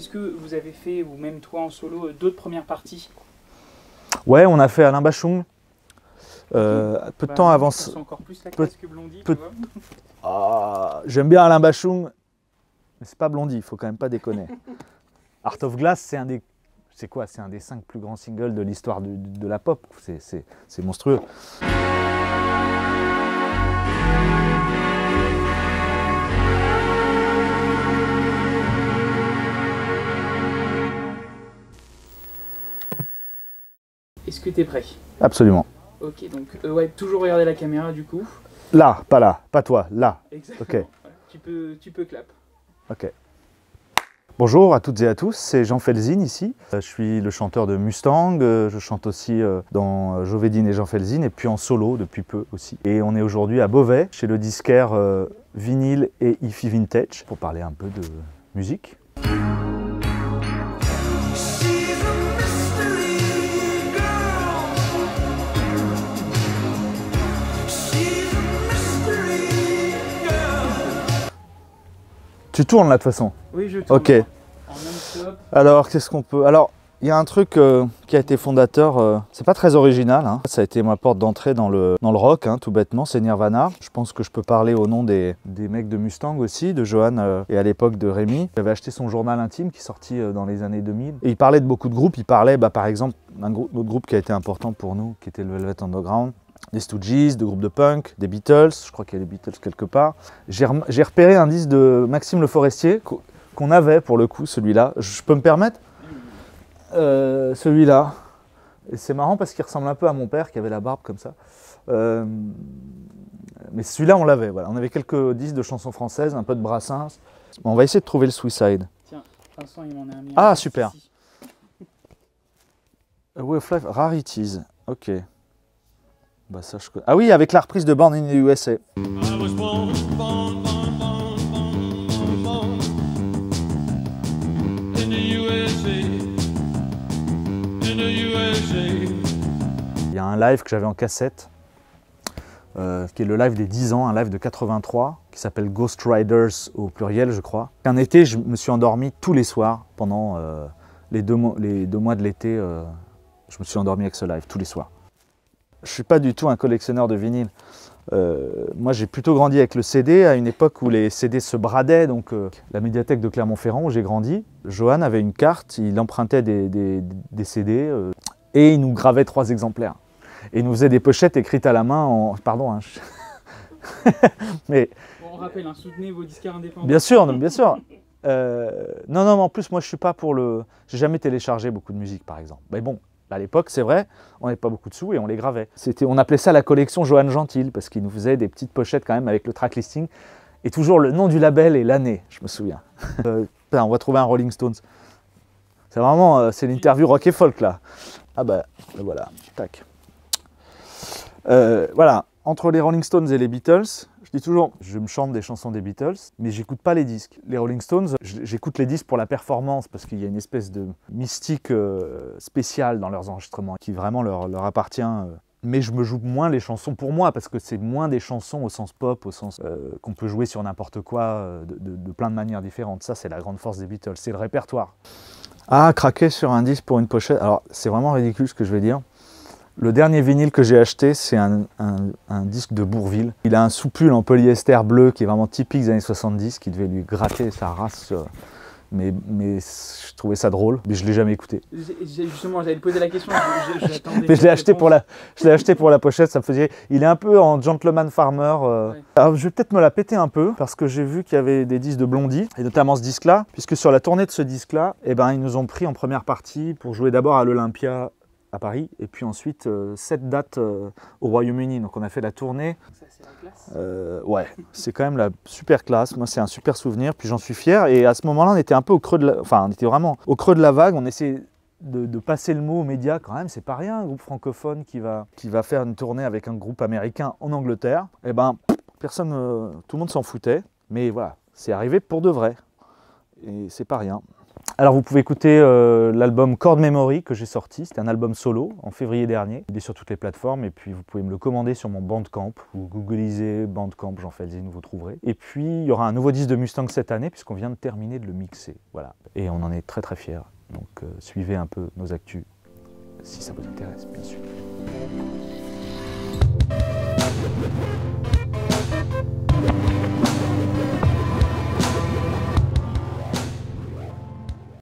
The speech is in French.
est-ce que vous avez fait, ou même toi en solo, d'autres premières parties? Ouais, on a fait Alain Bachung. Peu de temps avant. C'est encore plus la classe que Blondie, tu vois. Ah, j'aime bien Alain Bachung, mais c'est pas Blondie, il faut quand même pas déconner. Art of Glass, c'est un des 5 plus grands singles de l'histoire de la pop. C'est monstrueux. Est-ce que tu es prêt? Absolument. Ok, donc ouais, toujours regarder la caméra du coup. Là, pas toi, là. Exactement. Ok. Ouais, tu peux clap. Ok. Bonjour à toutes et à tous, c'est Jean Felzin ici. Je suis le chanteur de Mustang, je chante aussi dans Jovedine et Jean Felzin et puis en solo depuis peu aussi. Et on est aujourd'hui à Beauvais, chez le disquaire Vinyl et Hi-Fi Vintage, pour parler un peu de musique. Tu tournes là de toute façon? Oui, je tourne. Ok. En non-stop. Alors, qu'est-ce qu'on peut... Alors, il y a un truc qui a été fondateur, c'est pas très original, hein. Ça a été ma porte d'entrée dans le rock, hein, tout bêtement, c'est Nirvana. Je pense que je peux parler au nom des mecs de Mustang aussi, de Johan et à l'époque de Rémi. J'avais acheté son journal intime qui est sorti dans les années 2000. Et il parlait de beaucoup de groupes, il parlait par exemple d'un autre groupe qui a été important pour nous, qui était le Velvet Underground. Des Stooges, de groupes de punk, des Beatles, je crois qu'il y a les Beatles quelque part. J'ai repéré un disque de Maxime Le Forestier qu'on avait pour le coup, celui-là. Je peux me permettre celui-là. Et c'est marrant parce qu'il ressemble un peu à mon père qui avait la barbe comme ça. Mais celui-là, on l'avait. Voilà. On avait quelques disques de chansons françaises, un peu de Brassens. Bon, on va essayer de trouver le Suicide. Tiens, Vincent, il m'en a mis un. Ah, super. Ici. A Way of Life, Rarities. Ok. Bah ça, ah oui, avec la reprise de Born in the USA. Il y a un live que j'avais en cassette, qui est le live des 10 ans, un live de 83, qui s'appelle Ghost Riders au pluriel, je crois. Un été, je me suis endormi tous les soirs pendant les deux mois de l'été. Je me suis endormi avec ce live tous les soirs. Je ne suis pas du tout un collectionneur de vinyle. Moi, j'ai plutôt grandi avec le CD à une époque où les CD se bradaient, donc la médiathèque de Clermont-Ferrand où j'ai grandi. Johan avait une carte, il empruntait des CD et il nous gravait 3 exemplaires. Et il nous faisait des pochettes écrites à la main en... Pardon, hein. Mais... Bon, on rappelle, hein, soutenez vos disquaires indépendants. Bien sûr, bien sûr. Non, en plus, moi, je suis pas pour le... J'ai jamais téléchargé beaucoup de musique, par exemple. Mais bon, à l'époque, c'est vrai, on n'avait pas beaucoup de sous et on les gravait. On appelait ça la collection Johan Gentil, parce qu'il nous faisait des petites pochettes quand même avec le track listing. Et toujours le nom du label et l'année, je me souviens. On va trouver un Rolling Stones. C'est vraiment, c'est l'interview rock et folk là. Ah bah, voilà, tac. Voilà, entre les Rolling Stones et les Beatles, je dis toujours, je me chante des chansons des Beatles, mais j'écoute pas les disques. Les Rolling Stones, j'écoute les disques pour la performance, parce qu'il y a une espèce de mystique spéciale dans leurs enregistrements, qui vraiment leur appartient. Mais je me joue moins les chansons pour moi, parce que c'est moins des chansons au sens pop, au sens qu'on peut jouer sur n'importe quoi, de plein de manières différentes. Ça, c'est la grande force des Beatles, c'est le répertoire. Ah, craquer sur un disque pour une pochette. Alors, c'est vraiment ridicule ce que je vais dire. Le dernier vinyle que j'ai acheté, c'est un disque de Bourvil. Il a un soupule en polyester bleu qui est vraiment typique des années 70, qui devait lui gratter sa race. Mais je trouvais ça drôle, mais je ne l'ai jamais écouté. Justement, j'allais te poser la question. Mais je l'ai acheté pour la pochette, ça me faisait... Il est un peu en gentleman farmer. Ouais. Alors, je vais peut-être me la péter un peu, parce que j'ai vu qu'il y avait des disques de Blondie, et notamment ce disque-là, puisque sur la tournée de ce disque-là, eh ben, ils nous ont pris en première partie pour jouer d'abord à l'Olympia à Paris, et puis ensuite 7 dates au Royaume-Uni. Donc on a fait la tournée. Ça, c'est la classe. Ouais, c'est quand même la super classe. Moi, c'est un super souvenir, puis j'en suis fier. Et à ce moment-là, on était un peu au creux de la... Enfin, on était vraiment au creux de la vague. On essayait de passer le mot aux médias quand même. C'est pas rien, un groupe francophone qui va faire une tournée avec un groupe américain en Angleterre. Eh ben, personne, tout le monde s'en foutait. Mais voilà, c'est arrivé pour de vrai. Et c'est pas rien. Alors vous pouvez écouter l'album Chord Memory que j'ai sorti, c'était un album solo en février dernier. Il est sur toutes les plateformes et puis vous pouvez me le commander sur mon Bandcamp. Vous googlisez Bandcamp, Jean Felzin, vous trouverez. Et puis il y aura un nouveau disque de Mustang cette année puisqu'on vient de terminer de le mixer. Voilà. Et on en est très très fiers. Donc suivez un peu nos actus si ça vous intéresse bien sûr.